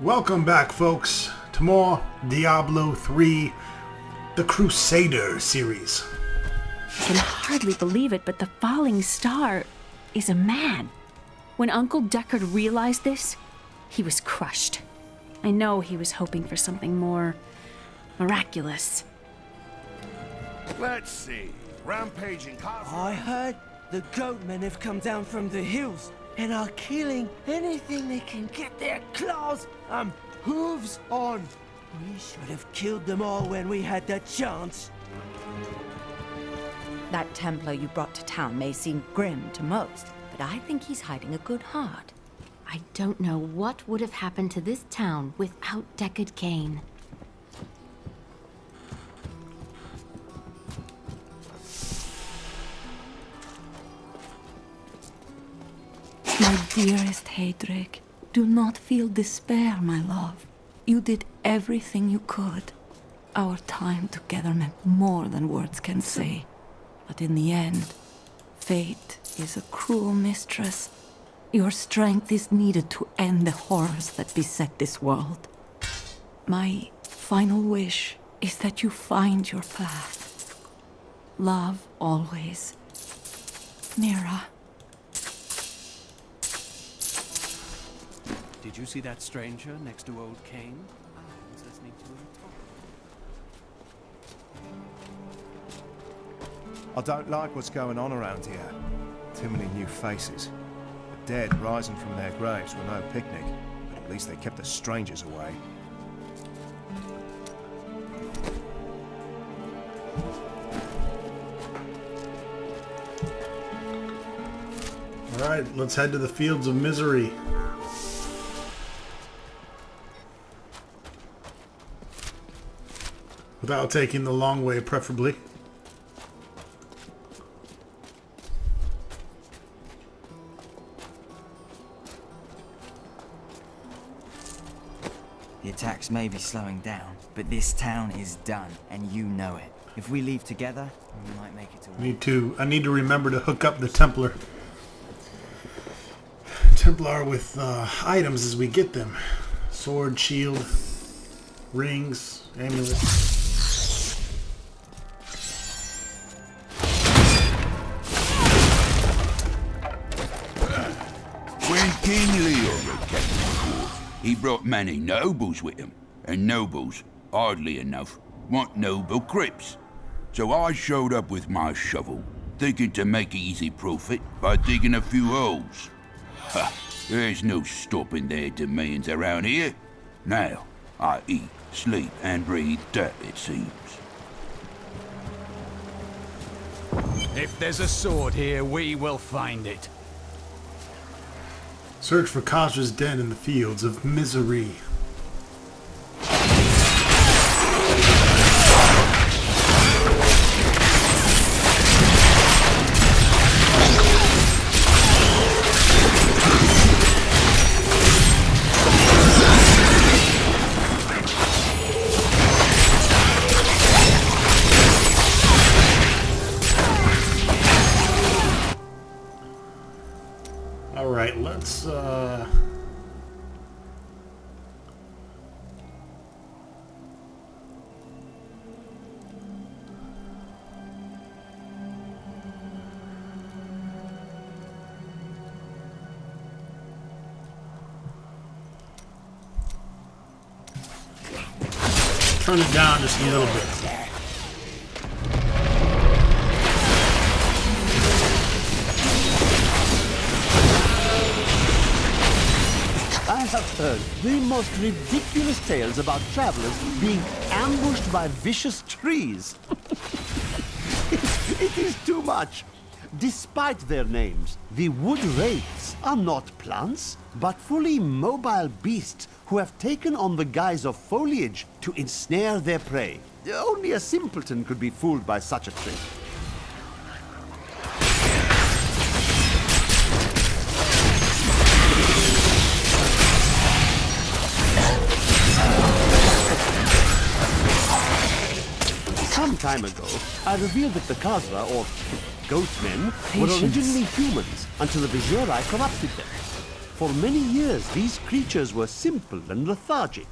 Welcome back, folks, to more Diablo 3, the Crusader series. I can hardly believe it, but the falling star is a man. When Uncle Deckard realized this, he was crushed. I know he was hoping for something more miraculous. Let's see. Rampaging castle. I heard the goatmen have come down from the hills and are killing anything they can get their claws and hooves on. We should have killed them all when we had the chance. That Templar you brought to town may seem grim to most, but I think he's hiding a good heart. I don't know what would have happened to this town without Deckard Cain. My dearest Heydrich, do not feel despair, my love. You did everything you could. Our time together meant more than words can say. But in the end, fate is a cruel mistress. Your strength is needed to end the horrors that beset this world. My final wish is that you find your path. Love always. Mira. Did you see that stranger next to old Cain? I was listening to him talk. I don't like what's going on around here. Too many new faces. The dead rising from their graves were no picnic, but at least they kept the strangers away. Alright, let's head to the Fields of Misery. Without taking the long way, preferably. The attacks may be slowing down, but this town is done, and you know it. If we leave together, we might make it to I need to remember to hook up the Templar with items as we get them. Sword, shield, rings, amulets. When King Leon came to court, he brought many nobles with him, and nobles, oddly enough, want noble crypts. So I showed up with my shovel, thinking to make easy profit by digging a few holes. Ha! There's no stopping their demands around here. Now, I eat, sleep, and breathe dirt, it seems. If there's a sword here, we will find it. Search for Khazra's den in the Fields of Misery. Alright, let's turn it down just a little bit. I have heard the most ridiculous tales about travelers being ambushed by vicious trees. It is too much. Despite their names, the wood wraiths are not plants, but fully mobile beasts who have taken on the guise of foliage to ensnare their prey. Only a simpleton could be fooled by such a trick. Some time ago, I revealed that the Khazra, or goatmen, were originally humans until the Vizieri corrupted them. For many years, these creatures were simple and lethargic.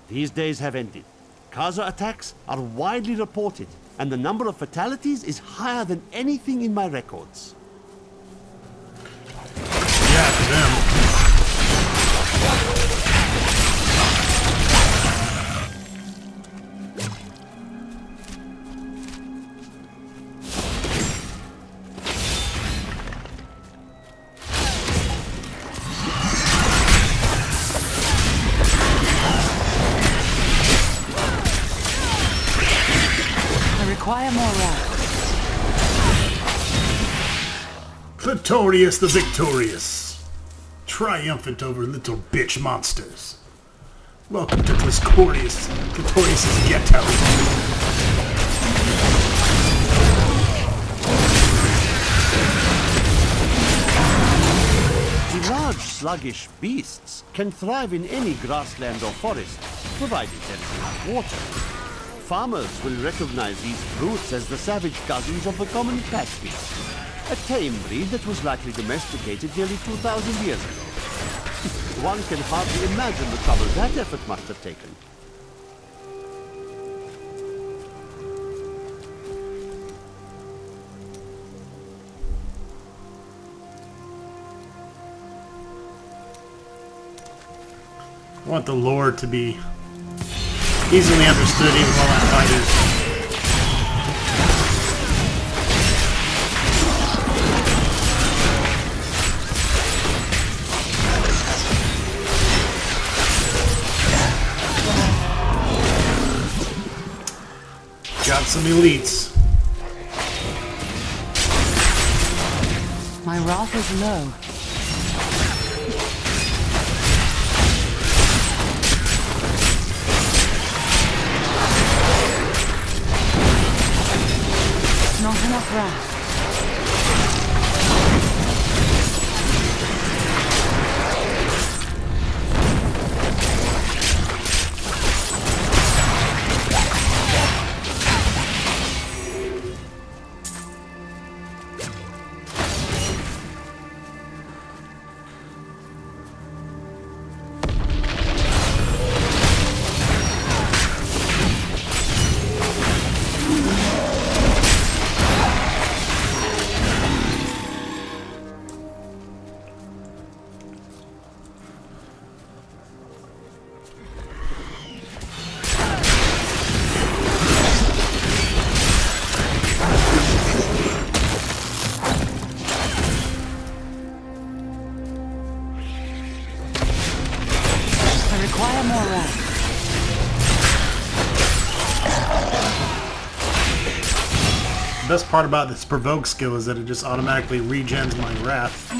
These days have ended. Kaza attacks are widely reported, and the number of fatalities is higher than anything in my records. Yeah, for them. Require more rock. Clitorius the Victorious, triumphant over little bitch monsters. Welcome to Clitorius's ghetto. The large, sluggish beasts can thrive in any grassland or forest, provided there is enough water. Farmers will recognize these brutes as the savage cousins of the common pack beast, a tame breed that was likely domesticated nearly 2,000 years ago. One can hardly imagine the trouble that effort must have taken. I want the lore to be easily understood even while I'm fighting. Got some elites. My wrath is low. Not enough wrath. Require more wrath. The best part about this provoke skill is that it just automatically regens my wrath.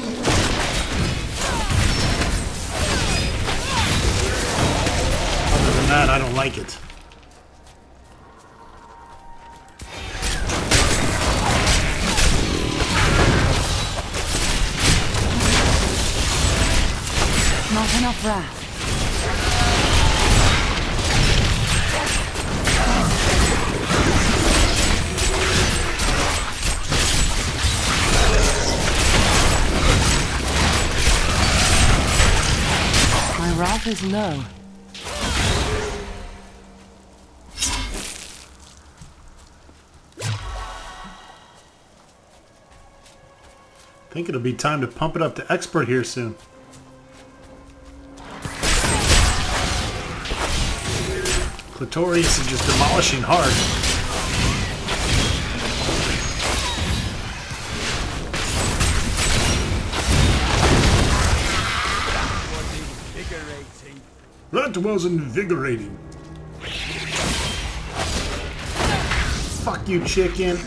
Other than that, I don't like it. Not enough wrath. My wrath is low. I think it'll be time to pump it up to expert here soon. Clitorius is just demolishing hard. That was invigorating. Fuck you, chicken.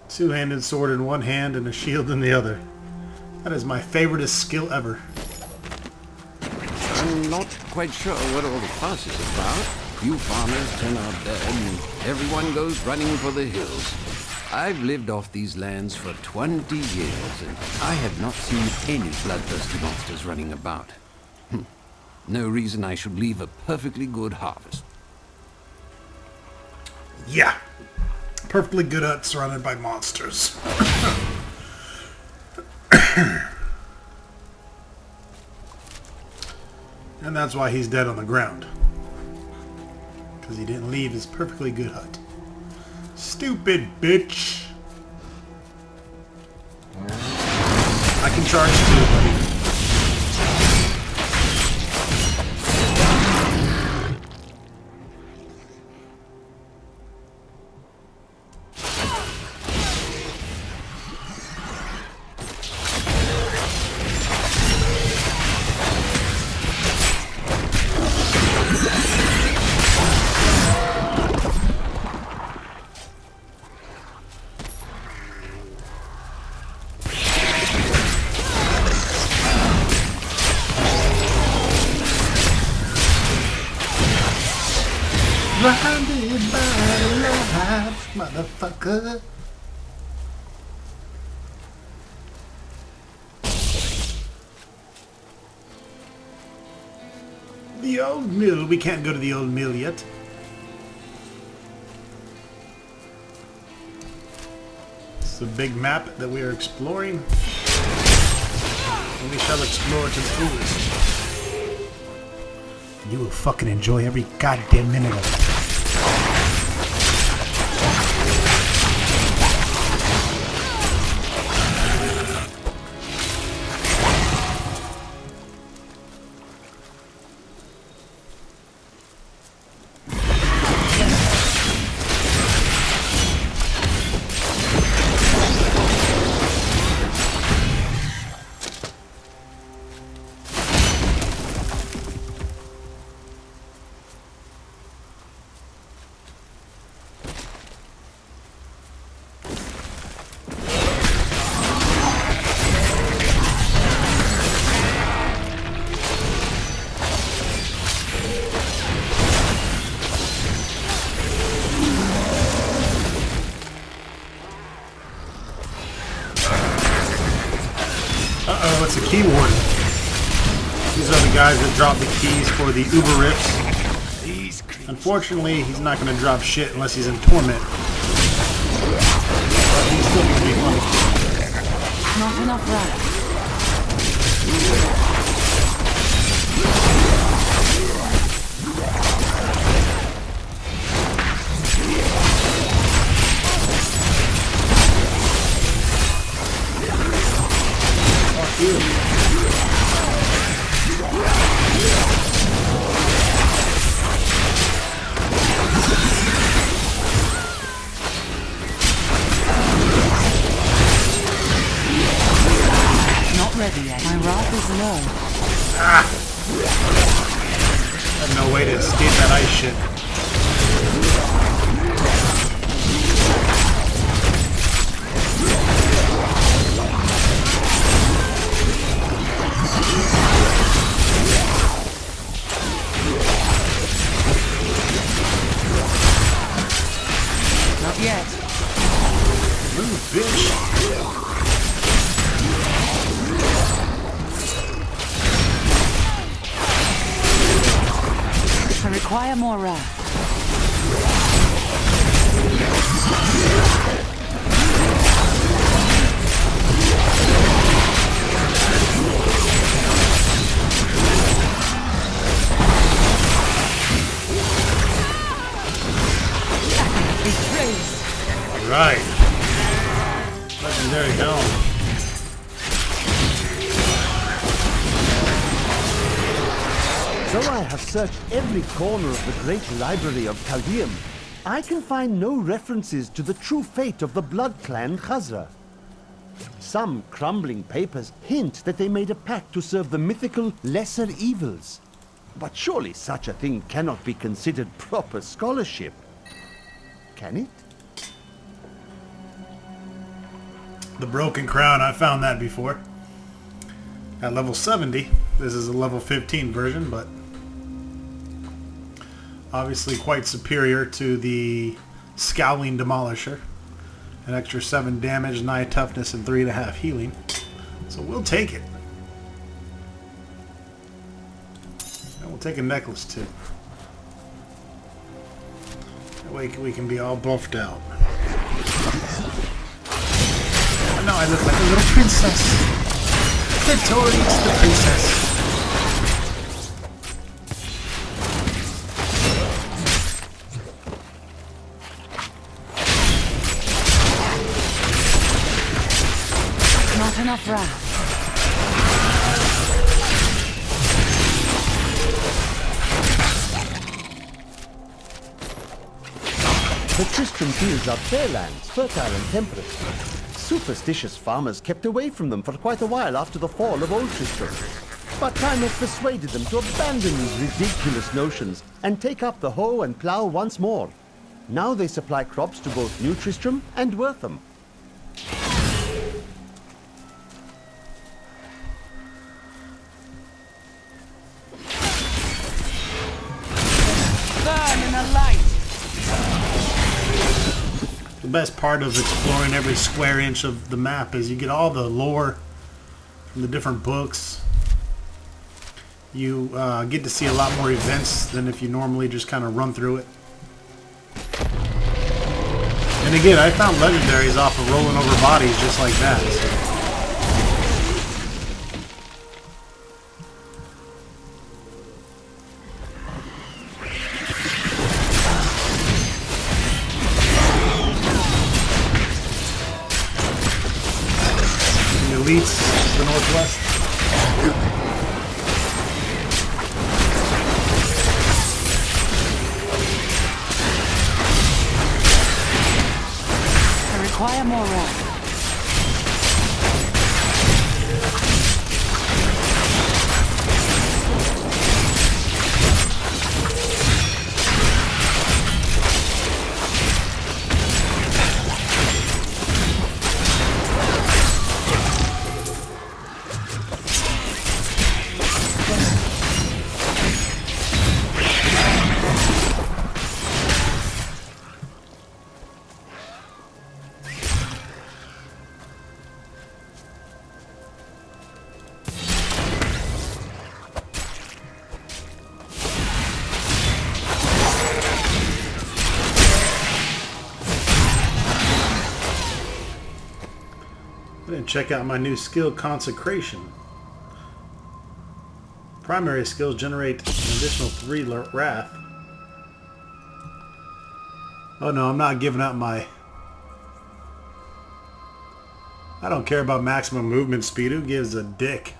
Two-handed sword in one hand and a shield in the other. That is my favoriteest skill ever. I'm not quite sure what all the fuss is about. Few farmers turn out dead, and everyone goes running for the hills. I've lived off these lands for 20 years, and I have not seen any bloodthirsty monsters running about. No reason I should leave a perfectly good harvest. Yeah. Perfectly good hut surrounded by monsters. And that's why he's dead on the ground. Because he didn't leave his perfectly good hut. Stupid bitch. I can charge too, buddy. Blinded by the lights, motherfucker. The old mill. We can't go to the old mill yet. It's a big map that we are exploring. And we shall explore to the fullest. You will fucking enjoy every goddamn minute of it. Uh-oh, it's a key warden. These are the guys that drop the keys for the Uber Rifts. Unfortunately, he's not going to drop shit unless he's in torment. But he's still going to be funny. Not enough rats. Not ready yet. My wrath is low. Ah! I have no way to escape that ice shit. Not yet. Move, bitch. I require more wrath. Right. Legendary helm. Though I have searched every corner of the great library of Chaldeum, I can find no references to the true fate of the Blood Clan Khazra. Some crumbling papers hint that they made a pact to serve the mythical lesser evils. But surely such a thing cannot be considered proper scholarship. Can it? The Broken Crown, I found that before. At level 70. This is a level 15 version, but obviously quite superior to the Scowling Demolisher. An extra 7 damage, 9 toughness, and 3.5 healing. So we'll take it. And we'll take a necklace too. That way we can be all buffed out. Oh no, I look like a little princess. Victorious the princess. Not enough wrath. The Tristram fields are fair lands, fertile and temperate. Superstitious farmers kept away from them for quite a while after the fall of Old Tristram. But time has persuaded them to abandon these ridiculous notions and take up the hoe and plough once more. Now they supply crops to both New Tristram and Wortham. Burn in the light! The best part of exploring every square inch of the map is you get all the lore from the different books. You get to see a lot more events than if you normally just kind of run through it. And again, I found legendaries off of rolling over bodies just like that. So. Elites to the northwest. I require more wrath. And check out my new skill, Consecration. Primary skills generate an additional 3 wrath. Oh no, I'm not giving out my... I don't care about maximum movement speed. Who gives a dick?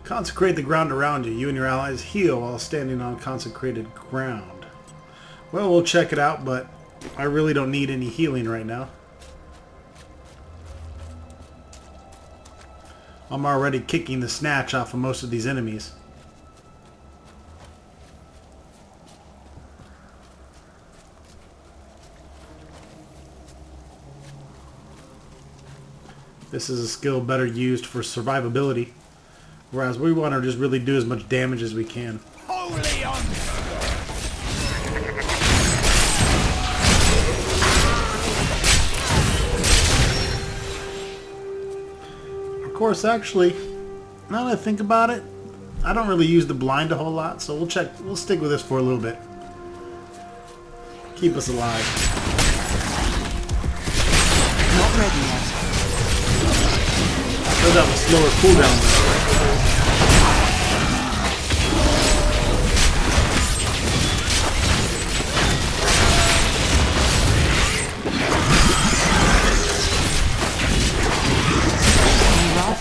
Consecrate the ground around you. You and your allies heal while standing on consecrated ground. Well, we'll check it out, but I really don't need any healing right now. I'm already kicking the snatch off of most of these enemies. This is a skill better used for survivability, whereas we want to just really do as much damage as we can. Holy on! Of course, actually, now that I think about it, I don't really use the blind a whole lot, so we'll stick with this for a little bit. Keep us alive. Not ready yet. Does have a slower cooldown though.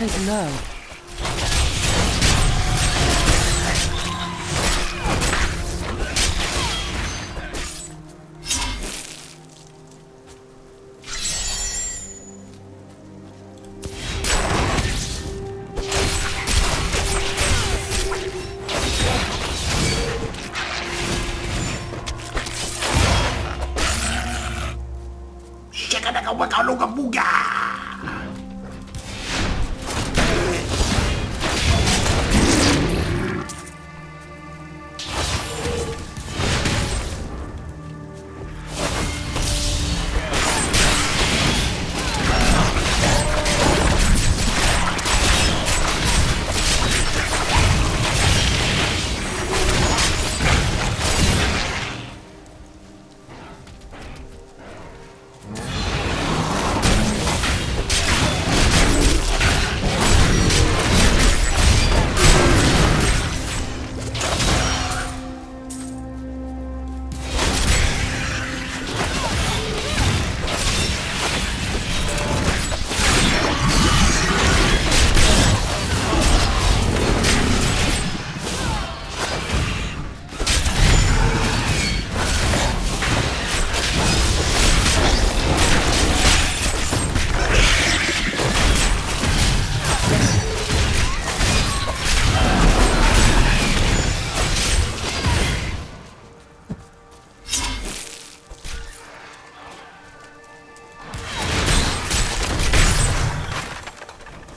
Is low.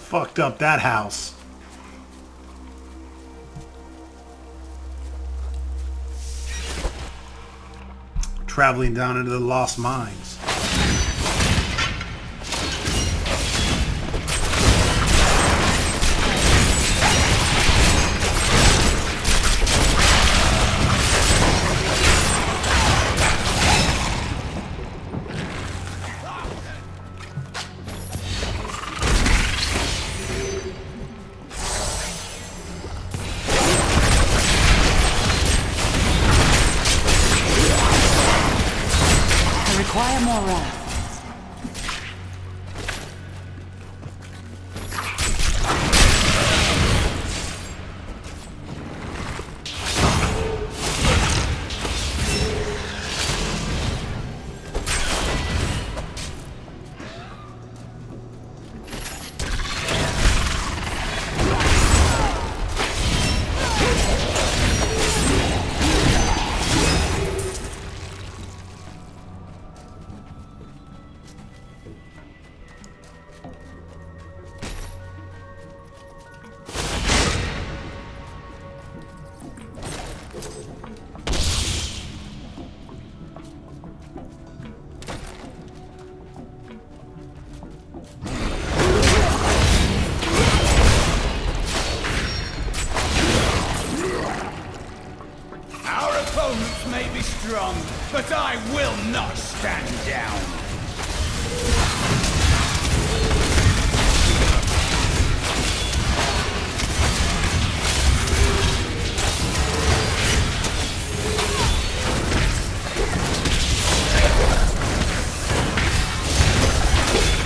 fucked up that house. Traveling down into the Lost Mines. Require more wrath. May be strong, but I will not stand down.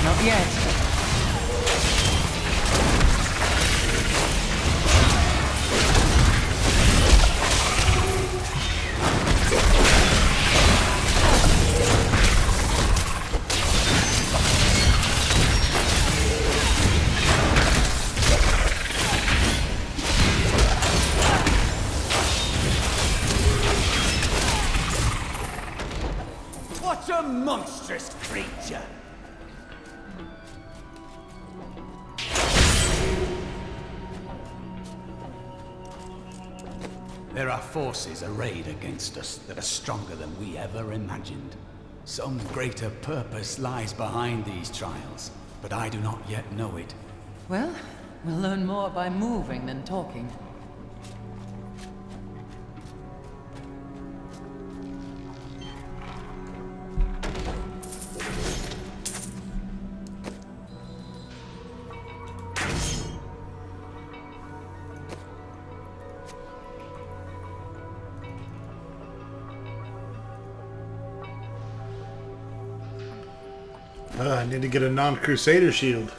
Not yet. What a monstrous creature! There are forces arrayed against us that are stronger than we ever imagined. Some greater purpose lies behind these trials, but I do not yet know it. Well, we'll learn more by moving than talking. I need to get a non-Crusader shield.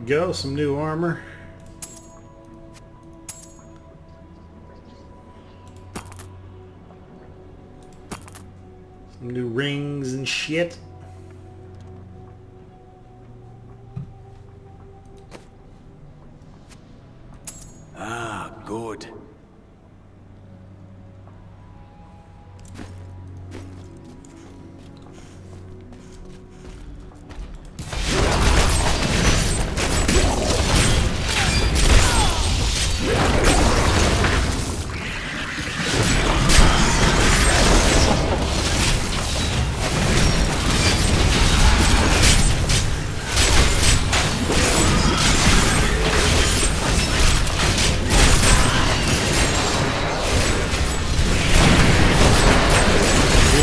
go, some new armor. Some new rings and shit. Ah, good.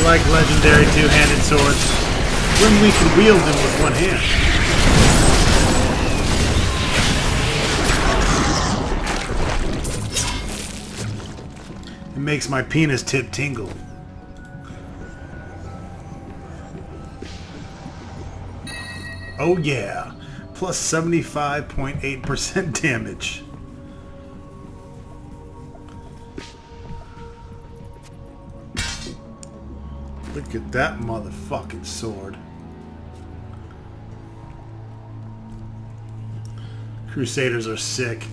Like legendary two-handed swords when we can wield them with one hand. It makes my penis tip tingle. Oh yeah, plus 75.8% damage. Look at that motherfucking sword. Crusaders are sick.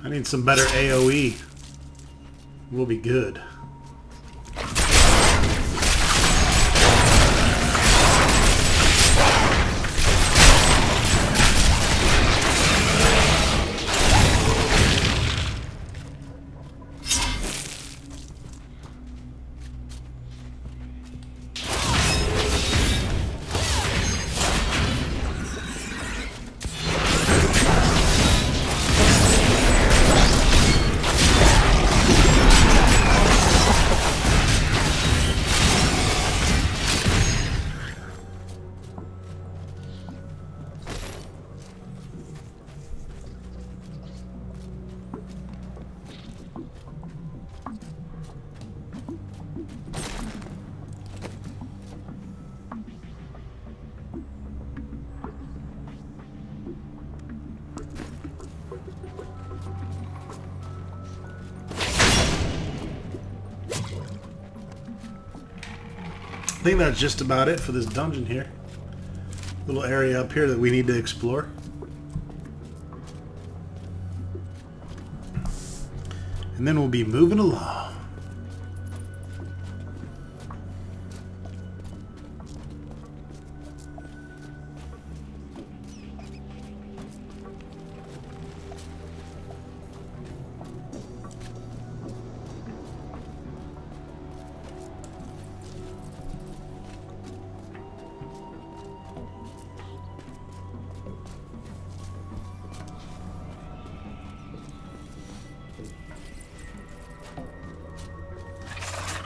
I need some better AoE. We'll be good. I think that's just about it for this dungeon here. Little area up here that we need to explore. And then we'll be moving along.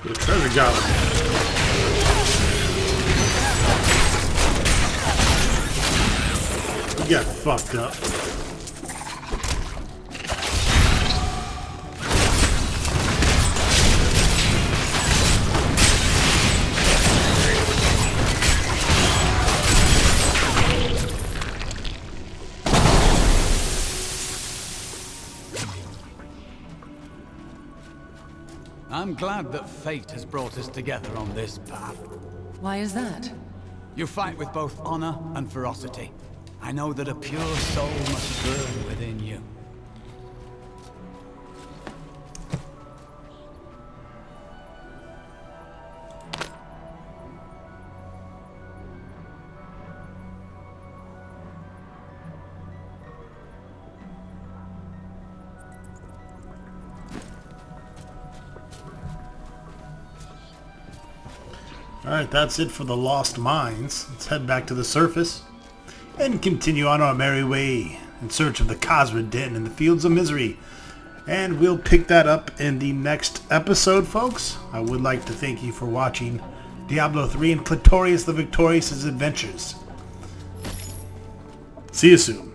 The treasure goblin. You got fucked up. I'm glad that fate has brought us together on this path. Why is that? You fight with both honor and ferocity. I know that a pure soul must burn within you. Alright, that's it for the Lost Mines. Let's head back to the surface and continue on our merry way in search of the Khazra Den in the Fields of Misery. And we'll pick that up in the next episode, folks. I would like to thank you for watching Diablo 3 and Clitorius the Victorious's adventures. See you soon.